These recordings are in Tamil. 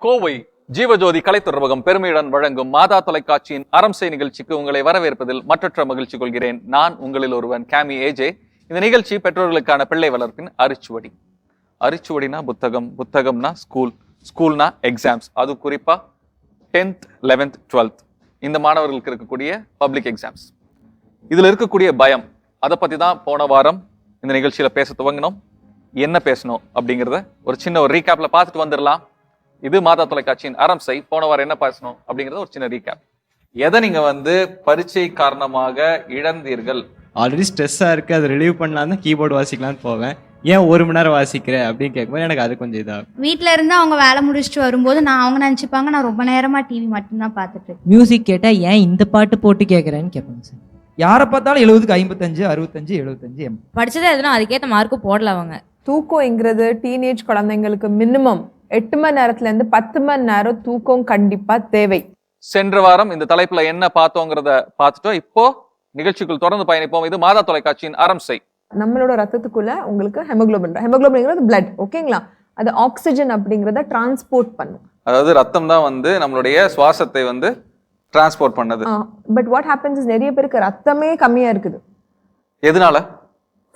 கோவை ஜீவஜோதி கலைத்தொடர்பகம் பெருமையுடன் வழங்கும் மாதா தொலைக்காட்சியின் அரம்சை நிகழ்ச்சிக்கு உங்களை வரவேற்பதில் மற்றற்ற மகிழ்ச்சி கொள்கிறேன். நான் உங்களில் ஒருவன் கேமி ஏஜே. இந்த நிகழ்ச்சி பெற்றோர்களுக்கான பிள்ளை வளர்ப்பின் அரிச்சுவடி. அரிச்சுவடினா புத்தகம், புத்தகம்னா ஸ்கூல், ஸ்கூல்னா எக்ஸாம்ஸ். அது குறிப்பா 10th 11th 12th இந்த மாணவர்களுக்கு இருக்கக்கூடிய பப்ளிக் எக்ஸாம்ஸ். இதுல இருக்கக்கூடிய பயம், அதை பத்தி தான் போன வாரம் இந்த நிகழ்ச்சியில பேச துவங்கினோம். என்ன பேசணும் அப்படிங்கிறத ஒரு சின்ன ஒரு ரீகேப்ல பார்த்துட்டு வந்துடலாம். இது மாதா தொலைக்காட்சியின் அரம்சை. போன வாரம் என்ன பேசணும் அப்படிங்கறத ஒரு சின்ன ரீகேப். எதை நீங்க பரீட்சை காரணமாக இழந்தீர்கள்? ஆல்ரெடி ஸ்ட்ரெஸ்ஸாக இருக்குது, அதை ரிலீவ் பண்ணலாம் தான் கீபோர்டு வாசிக்கலான்னு போவேன். ஏன் 1 மணி நேரம் வாசிக்கிறேன் அப்படின்னு கேட்கும்போது எனக்கு அது கொஞ்சம் இதாகும். வீட்டில் இருந்து அவங்க வேலை முடிச்சுட்டு வரும்போது அவங்க நினச்சிப்பாங்க நான் ரொம்ப நேரமாக டிவி மட்டும்தான் பார்த்துட்டு. மியூசிக் கேட்டால் ஏன் இந்த பாட்டு போட்டு கேட்குறேன்னு கேட்பாங்க சார். யாரை பார்த்தாலும் 70க்கு 55, 65, 75, 80. படிச்சதே எதுனா அதுக்கேற்ற மார்க்கு போடல அவங்க. தூக்கம்ங்கிறது டீனேஜ் குழந்தைங்களுக்கு மினிமம் 8 மணி நேரத்துலேருந்து 10 மணி நேரம் தூக்கம் கண்டிப்பா தேவை. சென்ற வாரம் இந்த தலைப்புல என்ன பார்த்தோங்கிறத பார்த்துட்டோம். இப்போ நிகழ்ச்சிக்குள் தொடர்ந்து பயணிப்போம். இது மாதா தொலைக்காட்சியின் அரம்சை. நம்மளோட ரத்தத்துக்குள்ள உங்களுக்கு ஹெமோகுளோபின் பிளட், ஓகேங்களா? அது ஆக்சிஜன் அப்படிங்கிறத டிரான்ஸ்போர்ட் பண்ணும். அதாவது ரத்தம் தான் நம்மளுடைய சுவாசத்தை டிரான்ஸ்போர்ட் பண்ணது. பட் வாட் ஹேப்பன்ஸ் இஸ் நிறைய பேருக்கு ரத்தமே கம்மியா இருக்குது. எதனால?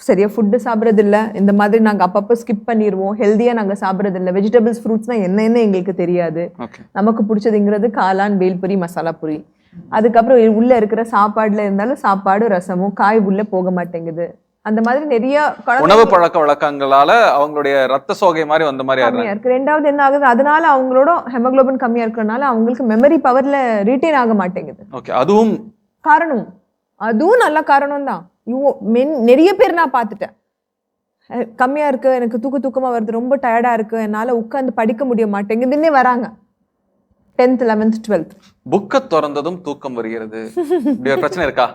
சரியா ஃபுட்டு சாப்பிட்றது இல்லை. இந்த மாதிரி நாங்கள் அப்பப்போ ஸ்கிப் பண்ணிடுவோம். ஹெல்த்தியாக நாங்கள் சாப்பிட்றது இல்லை. வெஜிடபிள்ஸ் ஃப்ரூட்ஸ்னால் என்னென்ன எங்களுக்கு தெரியாது. நமக்கு பிடிச்சதுங்கிறது காளான், வேல்புரி, மசாலா பூரி. அதுக்கப்புறம் உள்ளே இருக்கிற சாப்பாடுல இருந்தாலும் சாப்பாடு, ரசமும், காய் உள்ளே போக மாட்டேங்குது. அந்த மாதிரி நிறைய உணவு பழக்க வழக்கங்களால அவங்களுடைய ரத்த சோகை மாதிரி வந்த மாதிரி இருக்கு. ரெண்டாவது என்ன ஆகுது, அதனால அவங்களோட ஹெமோகுளோபின் கம்மியா இருக்கிறதுனால அவங்களுக்கு மெமரி பவர்ல ரீட்டைன் ஆக மாட்டேங்குது. அதுவும் காரணம், அதுவும் நல்ல காரணம் தான். நிறைய பேர் நான் பார்த்துட்டேன். கம்மியா இருக்கு, எனக்கு தூக்கமா வருது, ரொம்ப டயர்டா இருக்கு, என்னால உட்காந்து படிக்க முடிய மாட்டேங்குதுன்னே வராங்க. 10th 11th 12th புக்க திறந்ததும் தூக்கம் வருகிறது. இப்படி ஒரு பிரச்சனை இருக்கா?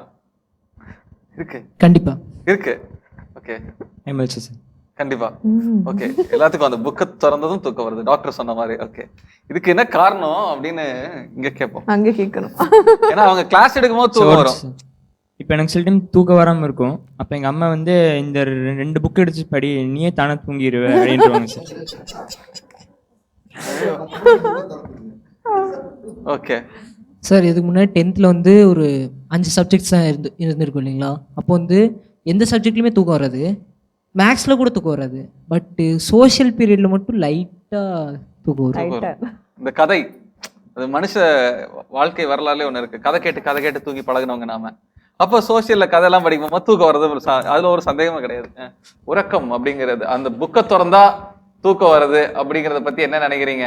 இருக்கு, கண்டிப்பா இருக்கு. ஓகே, எம்எல்சி சார் கண்டிப்பா. ஓகே, எல்லாத்துக்கும் அந்த புக்க திறந்ததும் தூக்கம் வருது, டாக்டர் சொன்ன மாதிரி. ஓகே, இதுக்கு என்ன காரணம் அப்படின்னு இங்க கேட்போம். அங்க கேட்கணும். ஏன்னா அவங்க கிளாஸ் எடுக்கும் போது தூக்கம் வரும். இப்போ எனக்கு சில டைம் தூக்கம் வராமல் இருக்கும். அப்போ எங்கள் அம்மா இந்த 2 புக் எடுத்து படி, நீயே தானே தூங்கிடுவ அப்படின்ட்டுவாங்க சார். ஓகே சார், இதுக்கு முன்னாடி 10th ஒரு 5 சப்ஜெக்ட்ஸ் தான் இருந்திருக்கும் இல்லைங்களா? அப்போ எந்த சப்ஜெக்ட்லையுமே தூக்கம் வராது, மேக்ஸில் கூட தூக்கம் வராது. பட்டு சோஷியல் பீரியடில் மட்டும் லைட்டாக தூக்கம் வரும். இந்த கதை, அது மனுஷ வாழ்க்கை வரலாறுல ஒன்று இருக்கு. கதை கேட்டு தூங்கி பழகினவங்க நாம. அப்போ சோசியல்ல கதையெல்லாம் படிக்கும்போது தூக்கம் வர்றது அதுல ஒரு சந்தேகமே கிடையாது. உறக்கம் அப்படிங்கிறது, அந்த புக்கை திறந்தா தூக்கம் வருது அப்படிங்கிறத பத்தி என்ன நினைக்கிறீங்க?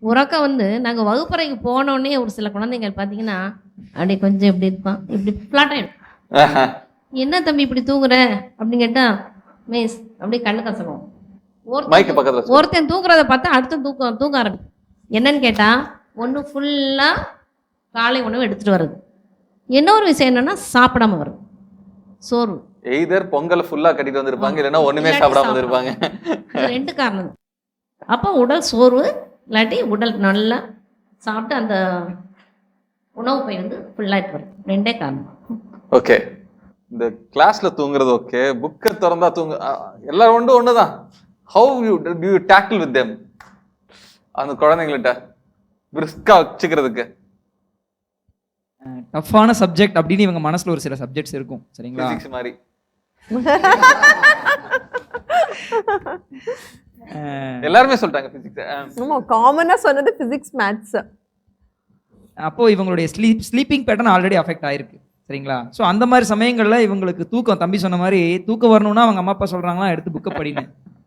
உறக்கம் நாங்கள் வகுப்பறைக்கு போனோடனே ஒரு சில குழந்தைங்க பார்த்தீங்கன்னா அப்படி கொஞ்சம் இப்படி இருப்பான், இப்படி ஃப்ளாட் ஆகிடும். என்ன தம்பி இப்படி தூங்குற அப்படின்னு கேட்டா, மிஸ் அப்படியே கண்ணு கசக்கும். ஒருத்தன் தூங்குறத பார்த்தா அடுத்த தூங்க ஆரம்பிக்கும். என்னன்னு கேட்டா, ஒன்று ஃபுல்லாக காலை உணவு எடுத்துட்டு வருது, இன்னொரு விஷயம் என்னன்னா சாப்பிடாம வரும் சோறு. எய்தர் பொங்கல் ஃபுல்லா கட்டிட்டு வந்திருப்பாங்க, இல்லைன்னா ஒண்ணுமே சாப்பிடாம வந்திருப்பாங்க. 2 காரணம். அப்போ உடல் சோர்வு, இல்லாட்டி உடல் நல்லா சாப்பிட்டு அந்த உணவு பை ஃபுல்லாகிட்டு வரும். 2 காரணம். ஓகே, இந்த கிளாஸ்ல தூங்குறது ஓகே, புக்கை திறந்தா எல்லாரும் ஒண்ணுதான். How to you tackle with them? அந்த குழந்தைங்கள்ட்ட பிரிஸ்கா வச்சுக்கிறதுக்கு டஃப்பான சப்ஜெக்ட் அப்படின்னு இவங்க மனசுல ஒரு சில சப்ஜெக்ட்ஸ் இருக்கும், சரிங்களா? பிசிக்ஸ் மாதிரி. எல்லாருமே சொல்லிட்டாங்க பிசிக்ஸ். ஆமா, காமனா சொன்னது பிசிக்ஸ், மேத்ஸ். அப்போ இவங்களுடைய ஸ்லீப்பிங் பேட்டர்ன் ஆல்ரெடி அஃபெக்ட் ஆயிருக்கு, சரிங்களா? ஸோ அந்த மாதிரி சமயங்கள்ல இவங்களுக்கு தூக்கம், தம்பி சொன்ன மாதிரி தூக்கம் வரணும்னா அவங்க அம்மா அப்பா சொல்றாங்களா எடுத்து புக்கை படிங்க,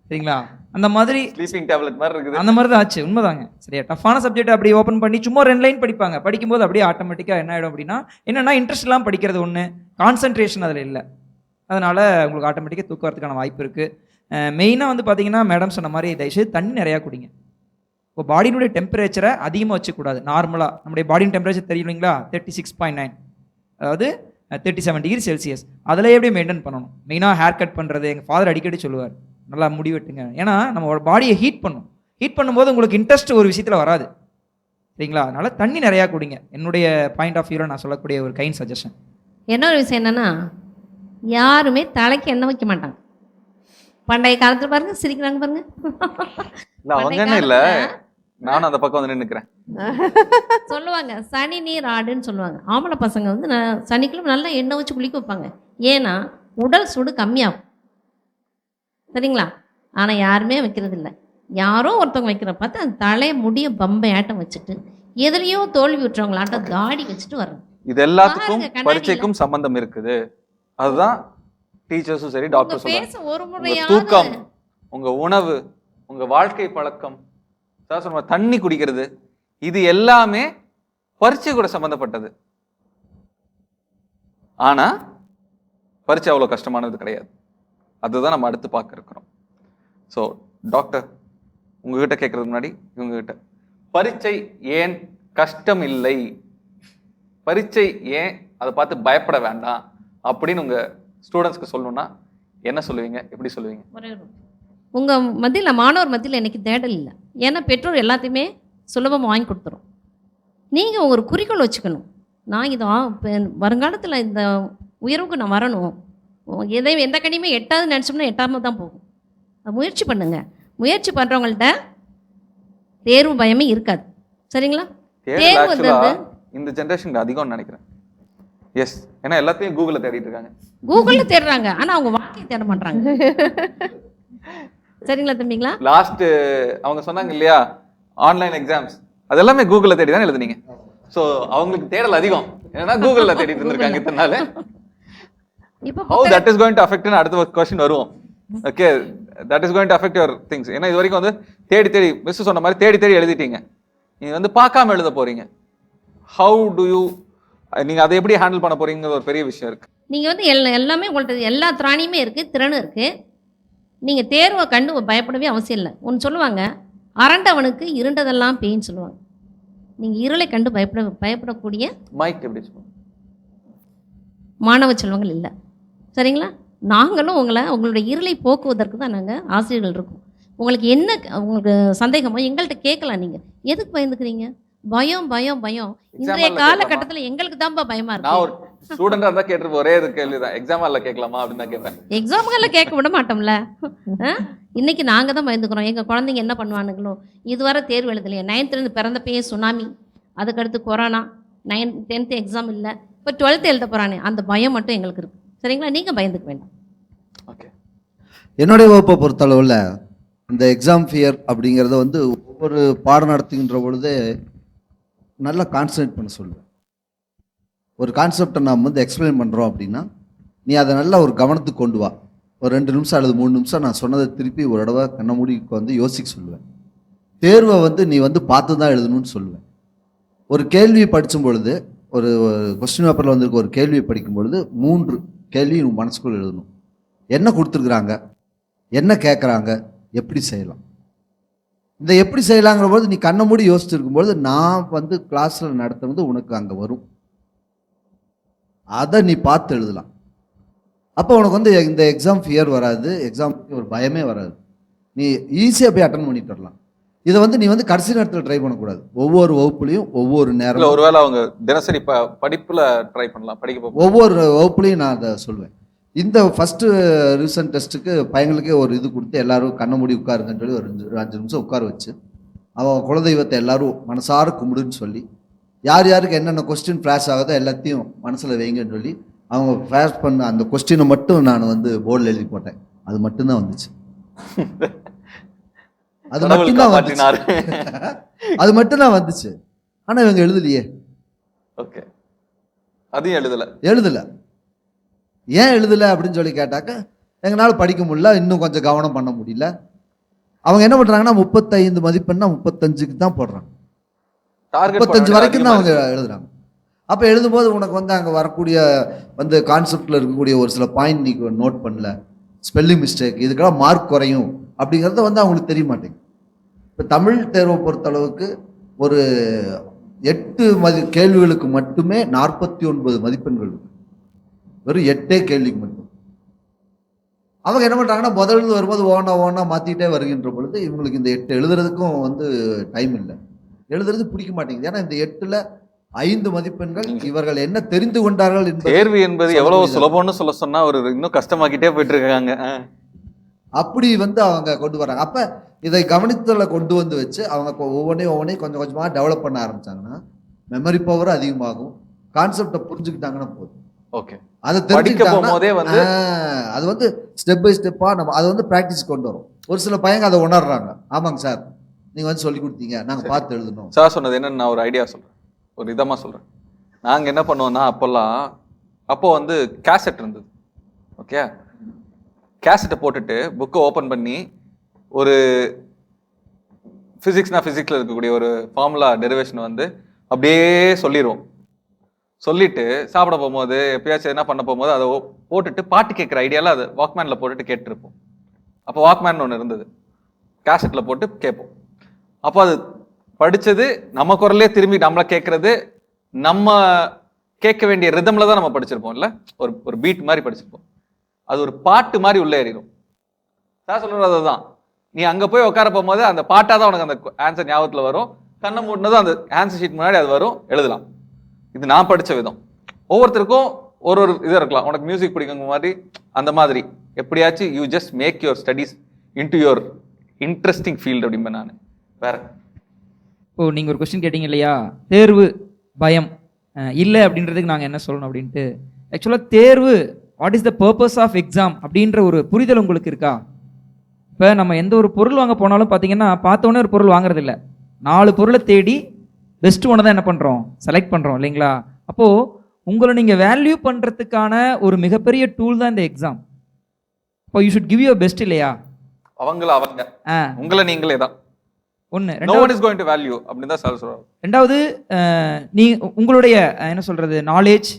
சரிங்களா? அந்த மாதிரி ஸ்லீப்பிங் டேப்லெட் மாதிரி இருக்குது. அந்த மாதிரி தான் ஆச்சு, உண்மைதாங்க. சரியா, டஃப்பான சப்ஜெக்ட் அப்படி ஓப்பன் பண்ணி சும்மா 2 லைன் படிப்பாங்க. படிக்கும்போது அப்படியே ஆட்டோமேட்டிக்காக என்ன ஆகிடும் அப்படின்னா, என்னென்னா இன்ட்ரெஸ்ட் எல்லாம் படிக்கிறது ஒன்று, கான்சன்ட்ரேஷன் அதில் இல்லை. அதனால உங்களுக்கு ஆட்டோமேட்டிக்காக தூக்கம் வரதுக்கான வாய்ப்பு இருக்குது. மெயினாக பார்த்தீங்கன்னா மேடம் சொன்ன மாதிரி தயவுசெய்து தண்ணி நிறையா குடிங்க. இப்போ பாடியினுடைய டெம்பரேச்சரை அதிகமாக வச்சுக்கூடாது. நார்மலாக நம்முடைய பாடியின் டெம்பரேச்சர் தெரியும் இல்லைங்களா, 36.9, அதாவது 37 டிகிரி செல்சியஸ். அதில் எப்படியே மெயின்டைன் பண்ணணும். மெயினாக ஹேர் கட் பண்ணுறது எங்கள் ஃபாதர் அடிக்கடி சொல்லுவார், நல்லா முடி வெட்டுங்க. ஏன்னா நம்ம பாடியை ஹீட் பண்ணும். ஹீட் பண்ணும்போது உங்களுக்கு இன்ட்ரெஸ்ட் ஒரு விஷயத்தில் வராது, சரிங்களா? அதனால தண்ணி நிறையா குடிங்க. என்னுடைய பாயிண்ட் ஆஃப் வியூவில் நான் சொல்லக்கூடிய ஒரு கைண்ட் சஜஷன். இன்னொரு விஷயம் என்னன்னா, யாருமே தலைக்கு எண்ணெய் வைக்க மாட்டாங்க. பண்டைய காலத்துல பாருங்க, சிரிக்கிறாங்க பாருங்க. அவங்க என்ன இல்ல, நானும் அந்த பக்கம் வந்து நின்னுக்கிறேன். சொல்லுவாங்க சனி நீர் ஆடுன்னு சொல்லுவாங்க. ஆம்பளை பசங்க வந்து சனிக்கிழமை நல்லா எண்ணெய் வச்சு குளிக்க வைப்பாங்க. ஏன்னா உடல் சூடு கம்மியாகும். சரிங்களா? ஆனால் யாருமே வைக்கிறது இல்லை. யாரோ ஒருத்தவங்க வைக்கிற பார்த்து அந்த தலையை முடிய பம்பை ஆட்டம் வச்சுட்டு எதுலேயோ தோல்வி விட்டுறவங்களாட்டம் தாடி வச்சுட்டு வர்றாங்க. இது எல்லாத்துக்கும் பாருங்க, கண்ணாடியில. பரீட்சைக்கும் சம்பந்தம் இருக்குது. அதுதான் டீச்சர்ஸும் சரி உங்க டாக்டர் சொல்றாங்க. பேச ஒரு உங்க முறையாவது தூக்கம், உங்க உணவு, உங்க வாழ்க்கை பழக்கம், தண்ணி குடிக்கிறது, இது எல்லாமே பரீட்சை கூட சம்பந்தப்பட்டது. ஆனா பரீட்சை அவ்வளவு கஷ்டமானது கிடையாது. அதுதான் நம்ம அடுத்து பார்க்க இருக்கிறோம். ஸோ டாக்டர், உங்ககிட்ட கேட்கறதுக்கு முன்னாடி இவங்ககிட்ட, பரீட்சை ஏன் கஷ்டம் இல்லை, பரீட்சை ஏன் அதை பார்த்து பயப்பட வேண்டாம் அப்படின்னு உங்க ஸ்டூடெண்ட்ஸ்க்கு சொல்லணும்னா என்ன சொல்லுவீங்க, எப்படி சொல்லுவீங்க? உங்கள் மத்தியில், மாணவர் மத்தியில் எனக்கு தேடல் இல்லை. ஏன்னா பெற்றோர் எல்லாத்தையுமே சுலபமாக வாங்கி கொடுத்துரும். நீங்கள் ஒரு குறிக்கோள் வச்சுக்கணும். நான் இதை வருங்காலத்தில் இந்த உயர்வுக்கு நான் வரணும், எந்த கனியுமே எட்டாவது நினச்சோம்னா எட்டாமல் தான் போகும். முயற்சி பண்ணுங்க. முயற்சி பண்ணுறவங்கள்ட்ட தேர்வு பயமே இருக்காது. சரிங்களா? தேர்வு வந்து இந்த ஜென்ரேஷன் அதிகம் நினைக்கிறேன். எஸ், ஏன்னா எல்லாத்தையும் கூகுளில் தேடிட்டு இருக்காங்க. கூகுளில் தேடுறாங்க, ஆனால் அவங்க வாழ்க்கையை தேட மாட்டாங்க. சரிங்களா தம்பிங்களா? லாஸ்ட் அவங்க சொன்னாங்க இல்லையா, ஆன்லைன் எக்ஸாம்ஸ், அது எல்லாமே கூகுளில் தேடி தான் எழுதுனீங்க. ஸோ அவங்களுக்கு தேடல் அதிகம், ஏன்னா கூகுளில் தேடிட்டு இருந்திருக்காங்க இத்தனை நாள். இப்போ how that is going to அஃபெக்ட்னு அடுத்த கொஸ்டின் வருவோம். Okay, that is going to affect your things. ஏன்னா இது வரைக்கும் வந்து தேடி மிஸ் சொன்ன மாதிரி தேடி எழுதிட்டீங்க. நீங்க வந்து பார்க்காம எழுத போறீங்க. ஹவு டு யூ, நீங்க அதை எப்படி ஹேண்டில் பண்ண போறீங்க, ஒரு பெரிய விஷயம் இருக்கு. நீங்க வந்து எல்லாமே உங்கள்ட்ட எல்லா திராணியுமே இருக்கு, திறனும் இருக்கு. நீங்க தேர்வை கண்டு பயப்படவே அவசியம் இல்லை. ஒன்று சொல்லுவாங்க, அரண்டவனுக்கு இருண்டதெல்லாம் பேய்ன்னு சொல்லுவாங்க. நீங்க இருளை கண்டு பயப்படக்கூடிய மைக் எப்படி சொல்லுங்க, மாணவ செல்வங்கள் இல்லை. சரிங்களா? நாங்களும் உங்களுடைய இருளை போக்குவதற்கு தான் நாங்கள் ஆசிரியர்கள் இருக்கோம். உங்களுக்கு என்ன உங்களுக்கு சந்தேகமோ எங்கள்கிட்ட கேட்கலாம். நீங்கள் எதுக்கு பயந்துக்கிறீங்க? பயம் பயம் பயம். இன்றைய காலகட்டத்தில் எங்களுக்கு தான்ப்பா பயமா இருக்கு. நான் ஒரு ஸ்டூடெண்டா இருந்தா கேட்டு ஒரே இது கேள்விதான், எக்ஸாம் ஹால்ல கேட்கலாமா அப்படின்னு தான் கேட்பேன். எக்ஸாம்களை கேட்க விட மாட்டோம்ல. இன்னைக்கு நாங்கள் தான் பயந்துக்கிறோம். எங்கள் குழந்தைங்க என்ன பண்ணுவானுங்களோ, இதுவரை தேர்வு எழுதலையே. 9th பிறந்தப்பயே சுனாமி, அதுக்கடுத்து கொரோனா, 10th எக்ஸாம் இல்லை, இப்போ 12th எழுத போகிறானே, அந்த பயம் மட்டும் எங்களுக்கு இருக்குது. சரிங்களா? நீங்கள் பயந்துக்க வேண்டாம். ஓகே, என்னுடைய வகுப்பை பொறுத்தளவில் இந்த எக்ஸாம் ஃபியர் அப்படிங்கிறத வந்து ஒவ்வொரு பாடம் நடத்துகின்ற பொழுதே நல்லா கான்சன்ட்ரேட் பண்ண சொல்லுவேன். ஒரு கான்செப்டை நாம் வந்து எக்ஸ்பிளைன் பண்ணுறோம் அப்படின்னா நீ அதை நல்லா ஒரு கவனத்துக்கு கொண்டு வா. ஒரு 2 நிமிஷம் அல்லது 3 நிமிஷம் நான் சொன்னதை திருப்பி ஒரு தடவை கண்ண மூடி வந்து யோசிக்க சொல்லுவேன். தேர்வை வந்து நீ வந்து பார்த்து தான் எழுதணும்னு சொல்லுவேன். ஒரு கேள்வி படிக்கும் பொழுது, ஒரு கொஸ்டின் பேப்பரில் வந்திருக்க ஒரு கேள்வியை படிக்கும் பொழுது 3 கேள்வி உன் மனசுக்குள்ள எழுதணும். என்ன கொடுத்துருக்குறாங்க, என்ன கேட்குறாங்க, எப்படி செய்யலாம். இந்த எப்படி செய்யலாங்கிற போது நீ கண்ணை மூடி யோசிச்சிருக்கும்பொழுது நான் வந்து கிளாஸில் நடத்துறது உனக்கு அங்கே வரும், அதை நீ பார்த்து எழுதலாம். அப்போ உனக்கு வந்து இந்த எக்ஸாம் ஃபியர் வராது, எக்ஸாம் ஒரு பயமே வராது. நீ ஈஸியாக போய் அட்டன் பண்ணிட்டு வரலாம். இதை வந்து நீ வந்து கடைசி நேரத்தில் ட்ரை பண்ணக்கூடாது. ஒவ்வொரு வகுப்புலையும் ஒவ்வொரு நேரம், ஒருவேளை அவங்க தினசரி படிப்புல ட்ரை பண்ணலாம், படிக்க ஒவ்வொரு வகுப்புலையும் நான் அதை சொல்வேன். இந்த ஃபஸ்ட்டு ரீசன்ட் டெஸ்ட்டுக்கு பையங்களுக்கே ஒரு இது கொடுத்து எல்லாரும் கண்ணை மூடி உட்காருங்கன்னு சொல்லி ஒரு 5 நிமிஷம் உட்கார வச்சு அவன் குலதெய்வத்தை எல்லாரும் மனசார கும்பிடுன்னு சொல்லி யார் யாருக்கு என்னென்ன கொஸ்டின் ஃப்ளாஷ் ஆகுதோ எல்லாத்தையும் மனசில் வைங்கன்னு சொல்லி அவங்க ஃப்ளாஷ் பண்ண அந்த கொஸ்டினை மட்டும் நான் வந்து போர்டில் எழுதி போட்டேன். அது மட்டும்தான் வந்துச்சு. அது மட்டும்தான் வந்துச்சு. அது மட்டும்தான் வந்துச்சு. ஆனால் இவங்க எழுதலையே. ஓகே, அதையும் எழுதலை. ஏன் எழுதலை அப்படின்னு சொல்லி கேட்டாக்க எங்களால் படிக்க முடியல, இன்னும் கொஞ்சம் கவனம் பண்ண முடியல. அவங்க என்ன பண்ணுறாங்கன்னா 35 மதிப்பெண்ணா 35க்கு தான் போடுறாங்க. 35 வரைக்கும் தான் அவங்க எழுதுறாங்க. அப்போ எழுதும்போது உனக்கு வந்து அங்கே வரக்கூடிய வந்து கான்செப்டில் இருக்கக்கூடிய ஒரு சில பாயிண்ட் நீ நோட் பண்ணல, ஸ்பெல்லிங் மிஸ்டேக், இதுக்கெல்லாம் மார்க் குறையும் அப்படிங்கிறத வந்து அவங்களுக்கு தெரிய மாட்டேங்குது. இப்போ தமிழ் தேர்வை பொறுத்தளவுக்கு ஒரு 8 கேள்விகளுக்கு மட்டுமே 49 மதிப்பெண்கள், வெறும் 8 கேள்விக்கு மட்டும். அவங்க என்ன பண்ணுறாங்கன்னா முதல்ல வரும்போது ஓனா மாற்றிக்கிட்டே வருகின்ற பொழுது இவங்களுக்கு இந்த 8 எழுதுறதுக்கும் வந்து டைம் இல்லை, எழுதுறது பிடிக்க மாட்டேங்குது. ஏன்னா இந்த 8ல் 5 மதிப்பெண்கள் இவர்கள் என்ன தெரிந்து கொண்டார்கள் என்பது. தேர்வு என்பது எவ்வளவு சுலபம்னு சொல்ல சொன்னா ஒரு இன்னும் கஷ்டமாக்கிட்டே போயிட்டு இருக்காங்க. அப்படி வந்து அவங்க கொண்டு வராங்க. அப்போ இதை கவனித்தல கொண்டு வந்து வச்சு அவங்க ஒவ்வொன்றையும் கொஞ்சம் கொஞ்சமாக டெவலப் பண்ண ஆரம்பிச்சாங்கன்னா மெமரி பவர் அதிகமாகும். கான்செப்டை புரிஞ்சுக்கிட்டாங்கன்னா போதும். ஓகே, அதை படிக்க போகும்போதே வந்து அது வந்து ஸ்டெப் பை ஸ்டெப்பாக நம்ம அதை வந்து ப்ராக்டிஸ் கொண்டு வரும். ஒரு சில பையங்க அதை உணர்றாங்க. ஆமாங்க சார், நீங்கள் வந்து சொல்லி கொடுத்தீங்க, நாங்கள் பார்த்து எழுதணும். சார் சொன்னது என்னன்னு நான் ஒரு ஐடியா சொல்கிறேன், ஒரு இதமாக சொல்கிறேன். நாங்கள் என்ன பண்ணுவோம்னா அப்போ வந்து கேசட் இருந்தது. ஓகே, கேசட்டை போட்டுட்டு புக்கை ஓப்பன் பண்ணி ஒரு ஃபிசிக்ஸில் இருக்கக்கூடிய ஒரு ஃபார்முலா டெரிவேஷன் வந்து அப்படியே சொல்லிடுவோம். சொல்லிட்டு சாப்பிட போகும்போது எப்பயாச்சும் என்ன பண்ண போகும்போது அதை போட்டுட்டு பாட்டு கேட்குற ஐடியாவில் அதை வாக்மேனில் போட்டுட்டு கேட்டுருப்போம். அப்போ வாக்மேன் ஒன்று இருந்தது, கேசட்டில் போட்டு கேட்போம். அப்போ அது படித்தது நம்ம குரலே திரும்பி நம்மளை கேட்குறது, நம்ம கேட்க வேண்டிய ரிதமில் தான் நம்ம படிச்சிருப்போம். இல்லை ஒரு பீட் மாதிரி படிச்சிருப்போம். அது ஒரு பாட்டு மாதிரி உள்ளே ஏறிடும். சார் சொல்கிறது அதுதான், நீ அங்கே போய் உட்கார போகும்போது அந்த பாட்டாக தான் உனக்கு அந்த ஆன்சர் ஞாபகத்தில் வரும். கண்ணை மூட்டினதும் அந்த ஆன்சர் ஷீட் முன்னாடி அது வரும், எழுதலாம். இது நான் படித்த விதம். ஒவ்வொருத்தருக்கும் ஒரு இது இருக்கலாம். உனக்கு மியூசிக் பிடிக்குங்க மாதிரி அந்த மாதிரி எப்படியாச்சும் you just make your studies into your interesting field அப்படிம்பேன் நான். வேற இப்போ நீங்கள் ஒரு கொஸ்டின் கேட்டீங்க இல்லையா, தேர்வு பயம் இல்லை அப்படின்றதுக்கு நாங்கள் என்ன சொல்லணும் அப்படின்ட்டு. ஆக்சுவலாக தேர்வு, what is the purpose of exam அப்படின்ற ஒரு புரிதல் உங்களுக்கு இருக்கா? இப்போ நம்ம எந்த ஒரு பொருள் வாங்க போனாலும் பார்த்தீங்கன்னா பார்த்தோன்னே ஒரு பொருள் வாங்குறதில்ல, 4 பொருளை தேடி பெஸ்ட் ஒன்று தான் என்ன பண்ணுறோம், செலக்ட் பண்ணுறோம் இல்லைங்களா? அப்போது உங்களை நீங்கள் வேல்யூ பண்ணுறதுக்கான ஒரு மிகப்பெரிய டூல் தான் இந்த எக்ஸாம். இப்போ you should give your best இல்லையா? அவங்க உங்களை நீங்களே தான். ஒன்று. No one is going to value அப்படின்னு தான் சார் சொல்றாரு. ரெண்டாவது, நீ உங்களுடைய என்ன சொல்கிறது, நாலேஜ்,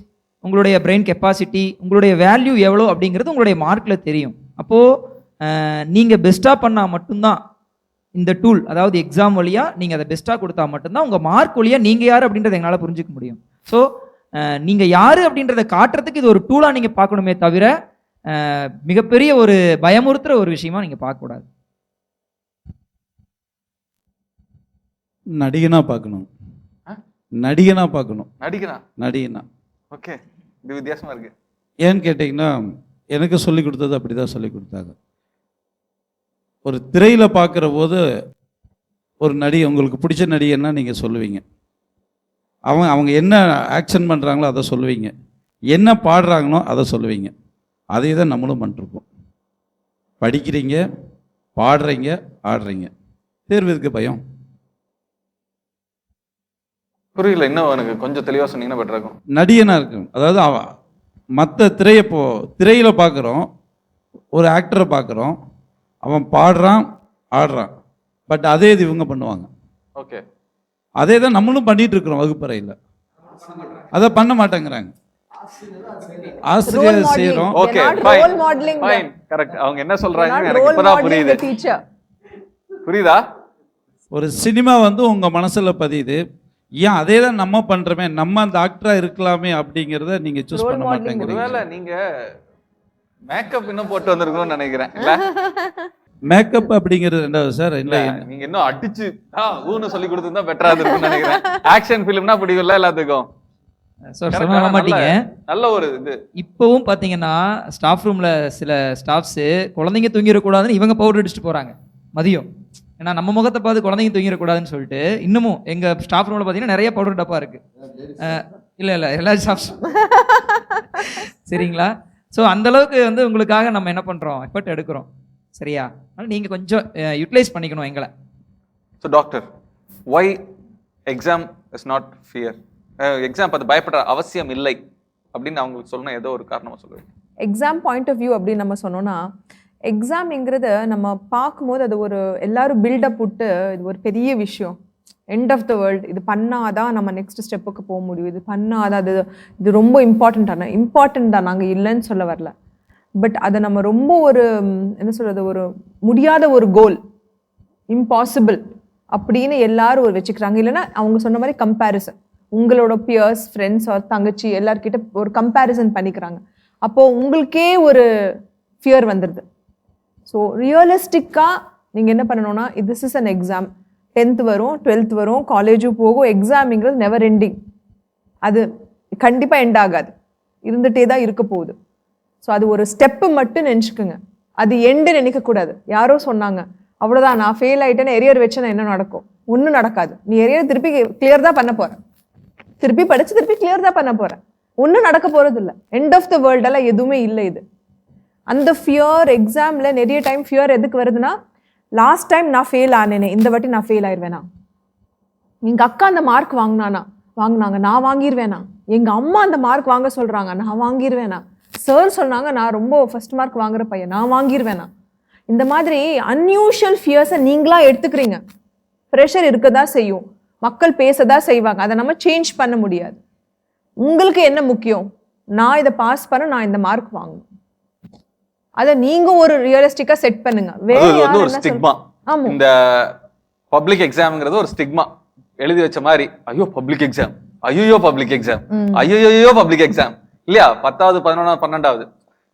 உங்களுடைய பிரெயின் கெப்பாசிட்டி, உங்களுடைய வேல்யூ எவ்வளோ அப்படிங்கிறது உங்களுடைய மார்க்கில் தெரியும். அப்போது நீங்கள் பெஸ்ட்டாக பண்ணால் மட்டும்தான் இந்த டூல், அதாவது எக்ஸாம் வழியாக நீங்கள் அதை பெஸ்ட்டாக கொடுத்தா மட்டும்தான் உங்கள் மார்க் வழியாக நீங்கள் யார் அப்படின்றத எங்களால் புரிஞ்சிக்க முடியும். ஸோ நீங்கள் யார் அப்படின்றத காட்டுறதுக்கு இது ஒரு டூலாக நீங்கள் பார்க்கணுமே தவிர மிகப்பெரிய ஒரு பயமுறுத்துகிற ஒரு விஷயமா நீங்கள் பார்க்கக்கூடாது. நடிகனா பார்க்கணும். நடிகனா பார்க்கணும். நடிகனா. ஓகே, இது வித்தியாசமா இருக்கு. ஏன்னு கேட்டிங்கன்னா, எனக்கு சொல்லி கொடுத்தது அப்படி தான் சொல்லி கொடுத்தாங்க. ஒரு திரையில் பார்க்குற போது ஒரு நடிகை, உங்களுக்கு பிடிச்ச நடிகைன்னா நீங்கள் சொல்லுவீங்க. அவங்க என்ன ஆக்ஷன் பண்ணுறாங்களோ அதை சொல்லுவீங்க, என்ன பாடுறாங்களோ அதை சொல்லுவீங்க. அதே தான் நம்மளும் பண்ணிருக்கோம். படிக்கிறீங்க, பாடுறீங்க, ஆடுறீங்க. தேர்வுக்கு பயம் புரியல. இன்னும் எனக்கு கொஞ்சம் தெளிவாக சொன்னீங்கன்னா பெட்டராக இருக்கும். நடிகனாக இருக்கும். அதாவது மற்ற திரையில் பார்க்குறோம், ஒரு ஆக்டரை பார்க்குறோம், அவன் பாடுறான், ஆடுறான். பட் அதே இது இவங்க பண்ணுவாங்க. ஓகே, அதே தான் நம்மளும் பண்ணிட்டு இருக்கிறோம் வகுப்பறையில். அதை பண்ண மாட்டேங்கிறாங்க. ஆசிரியர் செய்யறோம். Okay, fine, correct. அவங்க என்ன சொல்றாங்க எனக்கு இப்பதான் புரியுது. புரியுதா? ஒரு சினிமா வந்து உங்க மனசுல பதியுது. ஏன் அதே தான் நம்ம பண்றோமே, நம்ம அந்த ஆக்டரா இருக்கலாமே அப்படிங்கறத நீங்க சூஸ் பண்ண மாட்டேங்கிறீங்க. ஒருவேளை நீங்க மேக்கப் இன்னும் போட்டு வந்திருக்கணும்னு நினைக்கிறேன். இல்ல மேக்கப் அப்படிங்கிறது ரெண்டாவது சார். இல்ல நீங்க இன்னும் அடிச்சு ஊன்னு சொல்லி கொடுத்துருந்தா பெட்டரா இருக்கும்னு நினைக்கிறேன். ஆக்ஷன் ஃபிலிம்னா பிடிக்கும்ல எல்லாத்துக்கும். மாட்டீங்க. நல்ல ஒரு இது. இப்பவும் பாத்தீங்கன்னா ஸ்டாஃப் ரூம்ல சில ஸ்டாஃப்ஸ் குழந்தைங்க தூங்கிடக்கூடாதுன்னு இவங்க பவுடர் அடிச்சுட்டு போறாங்க மதியம். ஏன்னா நம்ம முகத்தை பார்த்து குழந்தைங்க தூங்கிடக்கூடாதுன்னு சொல்லிட்டு இன்னமும் எங்க ஸ்டாஃப் ரூம்ல பாத்தீங்கன்னா நிறைய பவுடர் டப்பா இருக்கு. இல்ல எல்லா ஸ்டாஃப்ஸ் சரிங்களா? ஸோ அந்த அளவுக்கு வந்து உங்களுக்காக நம்ம என்ன பண்றோம், எஃபர்ட் எடுக்கிறோம். சரியா? அதனால நீங்க கொஞ்சம் யூட்டிலைஸ் பண்ணிக்கணும் எங்களை. So doctor, why exam is not fear? எக்ஸாம் பார்த்து பயப்படுற அவசியம் இல்லை அப்படின்னு அவங்களுக்கு சொல்லணும். ஏதோ ஒரு காரணமாக சொல்லுவேன். எக்ஸாம் பாயிண்ட் ஆஃப் வியூ அப்படின்னு நம்ம சொன்னோம்னா, எக்ஸாம்ங்கிறத நம்ம பார்க்கும்போது அது ஒரு எல்லாரும் பில்டப் விட்டு இது ஒரு பெரிய விஷயம், எண்ட் ஆஃப் த வேர்ல்டு, இது பண்ணாதான் நம்ம நெக்ஸ்ட் ஸ்டெப்புக்கு போக முடியும், இது பண்ணாதான் இது ரொம்ப இம்பார்ட்டன்ட் தான். நாங்கள் இல்லைன்னு சொல்ல வரல. பட் அதை நம்ம ரொம்ப ஒரு என்ன சொல்கிறது, ஒரு முடியாத ஒரு கோல், இம்பாசிபிள் அப்படின்னு எல்லாரும் ஒரு வச்சுக்கிறாங்க. இல்லைன்னா அவங்க சொன்ன மாதிரி கம்பேரிசன், உங்களோட பியர்ஸ், ஃப்ரெண்ட்ஸ் ஆர் தங்கச்சி எல்லார்கிட்ட ஒரு கம்பேரிசன் பண்ணிக்கிறாங்க. அப்போது உங்களுக்கே ஒரு ஃபியர் வந்துடுது. ஸோ ரியலிஸ்டிக்காக நீங்கள் என்ன பண்ணணும்னா, this is an exam. 10th வரும், 12th வரும், காலேஜும் போகும். எக்ஸாமிங்கிறது நெவர் எண்டிங். அது கண்டிப்பாக எண்ட் ஆகாது, இருந்துகிட்டே தான் இருக்க போகுது. ஸோ அது ஒரு ஸ்டெப்பு மட்டும் நினச்சிக்கோங்க, அது எண்டு நினைக்கக்கூடாது. யாரோ சொன்னாங்க அவ்வளோதான். நான் ஃபெயில் ஆயிட்டேன்னு எரியர் வச்சேன்னா என்ன நடக்கும்? ஒன்றும் நடக்காது. நீ எரியர் திருப்பி கிளியர் தான் பண்ண போற, திருப்பி படிச்சு திருப்பி கிளியர் தான் பண்ண போற, ஒன்றும் நடக்க போறது இல்லை. எண்ட் ஆஃப் த வேர்ல்டெல்லாம் எதுவுமே இல்லை. இது அந்த ஃபியர் எக்ஸாம்ல நிறைய டைம் ஃபியர் எதுக்கு வருதுன்னா, லாஸ்ட் டைம் நான் ஃபெயில் ஆனேனே, இந்த வாட்டி நான் ஃபெயில் ஆயிடுவேனா, எங்க அக்கா அந்த மார்க் வாங்கினாங்க நான் வாங்கிடுவேனா, எங்க அம்மா அந்த மார்க் வாங்க சொல்றாங்க நான் வாங்கிடுவேனா, சார் சொன்னாங்க நான் ரொம்ப ஃபர்ஸ்ட் மார்க் வாங்குற பையன் நான் வாங்கிடுவேனா. இந்த மாதிரி அன்யூஷுவல் ஃபியர்ஸை நீங்களா எடுத்துக்கிறீங்க. ப்ரெஷர் இருக்கதான் செய்யும், மக்கள் பேசதான் செய்வாங்க, அதை நம்ம சேஞ்ச் பண்ண முடியாது. உங்களுக்கு என்ன முக்கியம்? நான் இதை பாஸ் பண்ண, நான் இந்த மார்க் வாங்கணும். அதை நீங்க ஒரு ரியலிஸ்டிக்கா செட் பண்ணுங்க. ஒரு ஸ்டிக்மா. இந்த பப்ளிக் எக்ஸாம்ங்கிறது ஒரு ஸ்டிக்மா எழுதி வச்ச மாதிரி. ஐயோ பப்ளிக் எக்ஸாம், ஐயோ பப்ளிக் எக்ஸாம், ஐயோ பப்ளிக் எக்ஸாம் இல்லையா? 10வது 11வது 12வது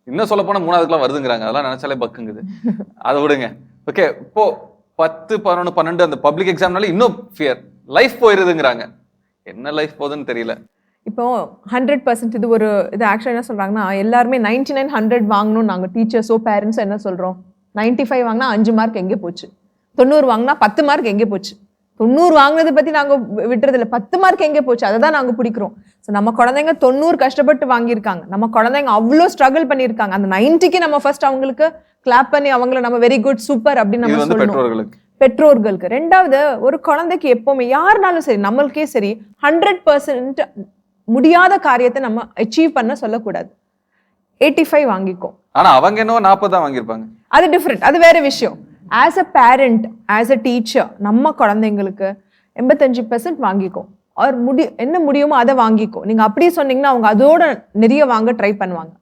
இன்னும் சொல்ல போனா 3வதுக்குலாம் வருதுங்கிறாங்க. அதெல்லாம் நினைச்சாலே பக்குங்குது. அதை விடுங்க. ஓகே, இப்போ 10, 11, 12 அந்த பப்ளிக் எக்ஸாம்னால இன்னும் ஃபியர், லைஃப் போயிருதுங்கிறாங்க. என்ன லைஃப் போகுதுன்னு தெரியல. இப்போ 100% இது ஆக்சுவலாக என்ன சொல்றாங்கன்னா, எல்லாருமே 99, 100 வாங்கணும். நாங்கள் டீச்சர்ஸோ பேரண்ட்ஸோ என்ன சொல்றோம்? 95 வாங்கினா 5 மார்க் எங்கே போச்சு, 90 வாங்கினா 10 மார்க் எங்கே போச்சு. 90 வாங்கினதை பத்தி நாங்க விட்டுறது இல்லை, 10 மார்க் எங்கே போச்சு அதை தான் நாங்க பிடிக்கிறோம். ஸோ நம்ம குழந்தைங்க 90 கஷ்டப்பட்டு வாங்கியிருக்காங்க, நம்ம குழந்தைங்க அவ்வளோ ஸ்ட்ரகிள் பண்ணியிருக்காங்க. அந்த 90க்கு நம்ம ஃபர்ஸ்ட் அவங்களுக்கு கிளாப் பண்ணி அவங்கள நம்ம வெரி குட் சூப்பர் அப்படின்னு நம்ம சொல்லணும் பெற்றோர்களுக்கு. ரெண்டாவது, ஒரு குழந்தைக்கு எப்பவுமே யாருனாலும் சரி, நம்மளுக்கே சரி, 100% முடியாத காரியத்தை நம்ம அச்சீவ் பண்ண சொல்லக்கூடாது. 85 வாங்கிக்கோ. ஆனா அவங்க என்ன 40 தான் வாங்கியிருப்பாங்க, அது டிஃப்ரெண்ட், அது வேற விஷயம். As a parent, as a teacher, நம்ம குழந்தைங்களுக்கு 85% வாங்கிக்கோ. அவர் என்ன முடியுமோ அதை வாங்கிக்கோ. நீங்க அப்படியே சொன்னீங்கன்னா அவங்க அதோட நிறைய வாங்க ட்ரை பண்ணுவாங்க.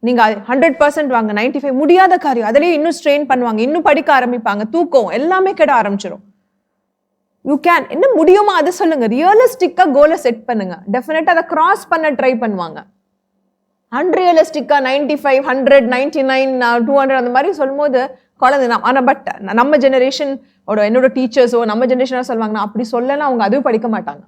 நீங்க 100% வாங்க, 95 முடியாத காரியம், அதிலேயே இன்னும் ஸ்ட்ரெயின் பண்ணுவாங்க, இன்னும் படிக்க ஆரம்பிப்பாங்க, தூக்கம் எல்லாமே கெட ஆரம்பிச்சிடும். யூ கேன், என்ன முடியுமோ அதை சொல்லுங்க. ரியலிஸ்டிக்கா கோலை செட் பண்ணுங்க. டெஃபினட்டா அதை கிராஸ் பண்ண ட்ரை பண்ணுவாங்க. அன்ரியலிஸ்டிக்கா 95, 100, 99, 200 அந்த மாதிரி சொல்லும் போது குழந்தை. ஆனா பட் நம்ம ஜெனரேஷன் என்னோட டீச்சர்ஸோ நம்ம ஜெனரேஷனா சொல்லுவாங்கன்னா, அப்படி சொல்லலாம் அவங்க அதுவும் படிக்க மாட்டாங்க.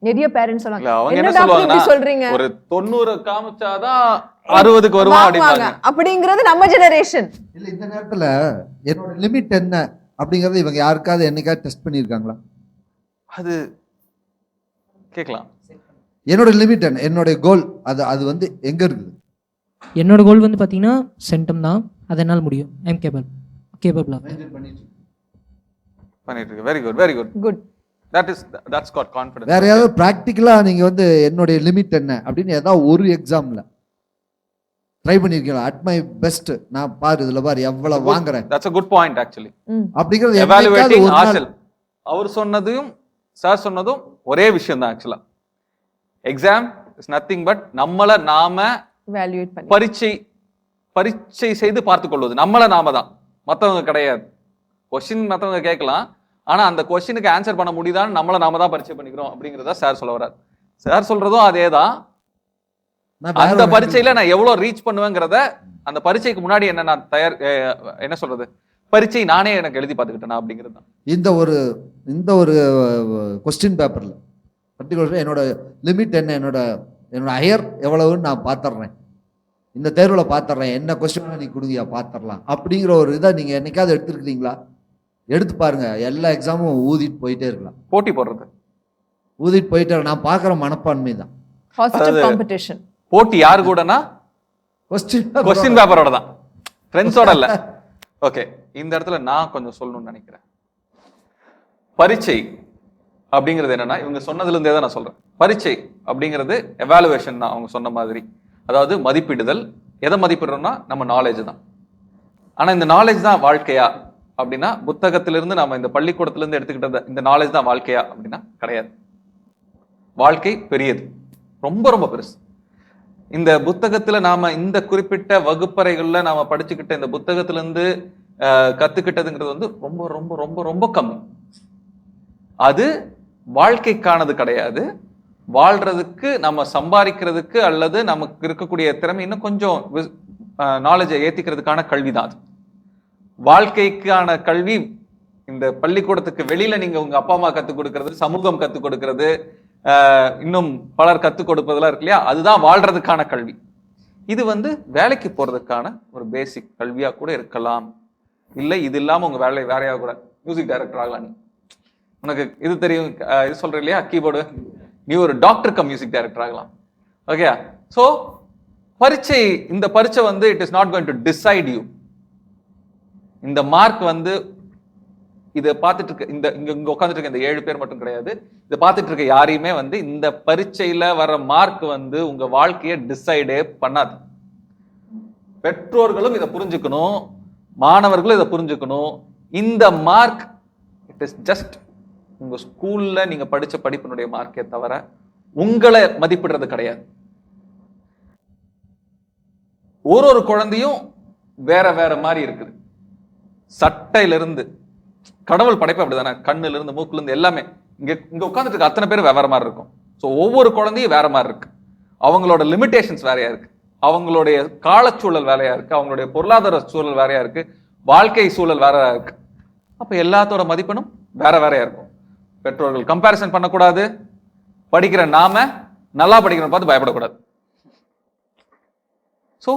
நிறைய பேரண்ட்ஸ் சொல்லுவாங்க, சொல்றீங்க ஒரு 90 காமிச்சாதான் 60க்கு வருவாங்க அப்படிங்கிறது நம்ம ஜெனரேஷன். இல்ல இந்த நேரத்துல என்னோட லிமிட் என்ன அப்படிங்கறது இவங்க யாருக்காவது என்னைக்காவது டெஸ்ட் பண்ணியிருக்காங்களா? அது கேட்கலாம். என்னோட லிமிட் என்ன, என்னோட கோல் அது வந்து எங்க இருக்குது? என்னோட கோல் வந்து பார்த்தீங்கன்னா சென்டம் தான், அது என்னால் முடியும். ஐ எம் கேபபிள் ஆஃப் பண்ணிட்டு இருக்கு. Very good, very good, good. That's got confidence. வேற ஏதாவது பிராக்டிக்கலா நீங்க வந்து என்னோட லிமிட் என்ன அப்படின்னு ஏதாவது ஒரு எக்ஸாம்ல ட்ரை பண்ணிருக்கீங்களா? அட் மை பெஸ்ட், நான் பாரு இதுல பாரு எவ்வளவு வாங்குறேன். That's a good point actually. அப்படிங்கிறது evaluating ourselves. அவர் சொன்னதும் சார் சொன்னதும் ஒரே விஷயம் தான் ஆக்சுவலா. எக்ஸாம் இஸ் நத்திங் பட் நம்மள நாம எவாலுவேட் பண்ணி பரீட்சை செய்து பார்த்துக் கொள்வது. நம்மள நாம தான், மத்தவங்க கிடையாது. கொஸ்டின் மத்தவங்க கேட்கலாம், ஆனா அந்த கொஸ்டினுக்கு ஆன்சர் பண்ண முடியுதான்னு நம்மள நாம தான் பரீட்சை பண்ணிக்கிறோம் அப்படிங்கிறத சார் சொல்ல வர்றாரு. சார் சொல்றதும் அதே தான். அந்த பரீட்சையில நான் எவ்வளவு ரீச் பண்ணுவேங்கிறத, அந்த பரீட்சைக்கு முன்னாடி என்ன நான் என்ன சொல்றது, பரீட்சை நானே எனக்கு எழுதி பார்த்துக்கிட்டேன் அப்படிங்கிறது தான். இந்த ஒரு கொஸ்டின் பேப்பர்ல பர்டிகுலர் என்னோட லிமிட் என்ன, என்னோட ஹையர் எவ்வளவுன்னு நான் பார்த்துடுறேன், இந்த தேர்வில் பார்த்துடுறேன், என்ன கொஸ்டின் நீ கொடுங்கயா பார்த்துடலாம் அப்படிங்கிற ஒரு இதை நீங்க என்னைக்காவது எடுத்துருக்கீங்களா? எடுத்து பாருங்க. எல்லா எக்ஸாமும் ஊதிட்டு போயிட்டே இருக்கலாம். போட்டி போடுறது ஊதிட்டு போயிட்டே, நான் பார்க்குற மனப்பான்மை தான். காம்படிஷன். போட்டி யாரு கூடனா கொஸ்டின் பேப்பரோட தான், ஃப்ரெண்ட்ஸோட இல்ல. ஓகே, இந்த இடத்துல நான் கொஞ்சம் சொல்லணும்னு நினைக்கிறேன். பரீட்சை அப்படிங்கிறது என்னன்னா, இவங்க சொன்னதுல இருந்தே தான் நான் சொல்றேன். பரீட்சை அப்படிங்கிறது எவாலுவேஷன் தான், அவங்க சொன்ன மாதிரி. அதாவது மதிப்பிடுதல். எதை மதிப்பிடுறோம்னா நம்ம நாலேஜ் தான். ஆனா இந்த நாலேஜ் தான் வாழ்க்கையா அப்படின்னா, புத்தகத்திலிருந்து நம்ம இந்த பள்ளிக்கூடத்திலிருந்து எடுத்துக்கிட்ட இந்த நாலேஜ் தான் வாழ்க்கையா அப்படின்னா கிடையாது. வாழ்க்கை பெரியது, ரொம்ப ரொம்ப பெருசு. இந்த புத்தகத்துல நாம இந்த குறிப்பிட்ட வகுப்பறைகள்ல நாம படிச்சுக்கிட்ட இந்த புத்தகத்திலிருந்து கத்துக்கிட்டதுங்கிறது வந்து ரொம்ப ரொம்ப ரொம்ப ரொம்ப கம்மி. அது வாழ்க்கைக்கானது கிடையாது. வாழ்றதுக்கு, நம்ம சம்பாதிக்கிறதுக்கு அல்லது நமக்கு இருக்கக்கூடிய திறமை இன்னும் கொஞ்சம் நாலேஜை ஏத்திக்கிறதுக்கான கல்வி தான் அது. வாழ்க்கைக்கான கல்வி இந்த பள்ளிக்கூடத்துக்கு வெளியில நீங்க உங்க அப்பா அம்மா கத்துக் கொடுக்கறது, சமூகம் கத்துக் கொடுக்கறது, இன்னும் பலர் கத்துக் கொடுப்பதெல்லாம் இருக்கு இல்லையா, அதுதான் வாழ்றதுக்கான கல்வி. இது வந்து வேலைக்கு போறதுக்கான ஒரு பேசிக் கல்வியா கூட இருக்கலாம். இல்லை இது இல்லாம உங்க வேலை வேறையாக கூட மியூசிக் டைரக்டர் ஆகலாம் நீ. உனக்கு இது தெரியும், இது சொல்ற இல்லையா கீபோர்டு, நீ ஒரு டாக்டர் கம் மியூசிக் டைரக்டர் ஆகலாம். ஓகே, ஸோ பரீட்சை, இந்த பரீட்சை வந்து it is not going to decide you. இந்த மார்க் வந்து இதை பார்த்துட்டு இருக்க இந்த இங்க உட்காந்துட்டு இருக்க இந்த 7 பேர் மட்டும் கிடையாது, இதை பார்த்துட்டு இருக்க யாரையுமே வந்து இந்த பரீட்சையில வர மார்க் வந்து உங்க வாழ்க்கையை டிசைடே பண்ணாது. பெற்றோர்களும் இதை புரிஞ்சுக்கணும், மாணவர்களும் இதை புரிஞ்சுக்கணும். இந்த மார்க் இட் இஸ் ஜஸ்ட் உங்க ஸ்கூல்ல நீங்க படிச்ச படிப்பினுடைய மார்க்கே தவிர உங்களை மதிப்பிடுறது கிடையாது. ஒரு குழந்தையும் வேற வேற மாதிரி இருக்குது. சட்டையிலிருந்து, கடவுள் படைப்பு அப்படிதானே, கண்ணுல இருந்து மூக்குல இருந்து எல்லாமே இங்க உட்காந்துட்டு இருக்க அத்தனை பேர் வேற மாதிரி இருக்கும். ஸோ ஒவ்வொரு குழந்தையும் வேற மாதிரி இருக்கு. அவங்களோட லிமிடேஷன்ஸ் வேறையா இருக்கு, அவங்களுடைய காலச்சூழல் வேறையா இருக்கு, அவங்களுடைய பொருளாதார சூழல் வேறையா இருக்கு, வாழ்க்கை சூழல் வேற இருக்கு. அப்ப எல்லாத்தோட மதிப்பெண்ணும் வேற வேறையா இருக்கும். பெற்றோர்கள் கம்பேரிசன் பண்ணக்கூடாது. படிக்கிற நாம நல்லா படிக்கிறோம் பார்த்து பயப்படக்கூடாது. So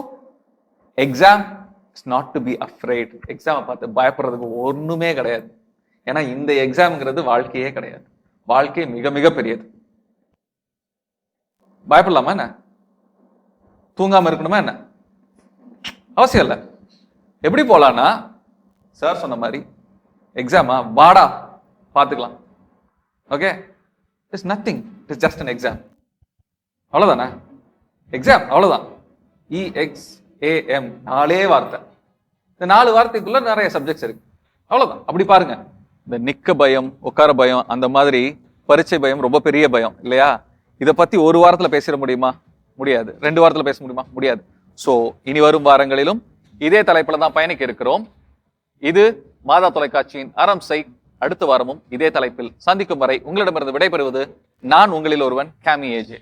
exam it's not to be afraid. எக்ஸாமை பார்த்து பயப்படுறதுக்கு ஒண்ணுமே கிடையாது. ஏன்னா இந்த எக்ஸாம்ங்கிறது வாழ்க்கையே கிடையாது. வாழ்க்கை மிக மிக பெரியது. பயப்படலாமா என்ன? தூங்காம இருக்கணுமா என்ன? அவசியம் இல்லை. எப்படி போலான்னா, சார் சொன்ன மாதிரி எக்ஸாமா வாடா பார்த்துக்கலாம். Okay, it's nothing, it's just an exam. அவ்வளோதானே எக்ஸாம், அவ்வளோதான். EXAM 4 வார்த்தை. இந்த 4 வார்த்தைக்குள்ள நிறைய சப்ஜெக்ட்ஸ் இருக்கு, அவ்வளோதான். அப்படி பாருங்க. இந்த நிக்க பயம், உட்கார பயம், அந்த மாதிரி பரீட்சை பயம் ரொம்ப பெரிய பயம் இல்லையா? இதை பத்தி ஒரு வாரத்துல பேசிட முடியுமா? முடியாது. 2 வாரத்துல பேச முடியுமா? முடியாது. ஸோ இனி வரும் வாரங்களிலும் இதே தலைப்புல தான் பயணிக்க இருக்கிறோம். இது மாதா தொலைக்காட்சியின் அறம் செய். அடுத்த வாரமும் இதே தலைப்பில் சந்திக்கும் வரை உங்களிடமிருந்து விடைபெறுவது நான் உங்களில் ஒருவன், கேமி ஏஜே.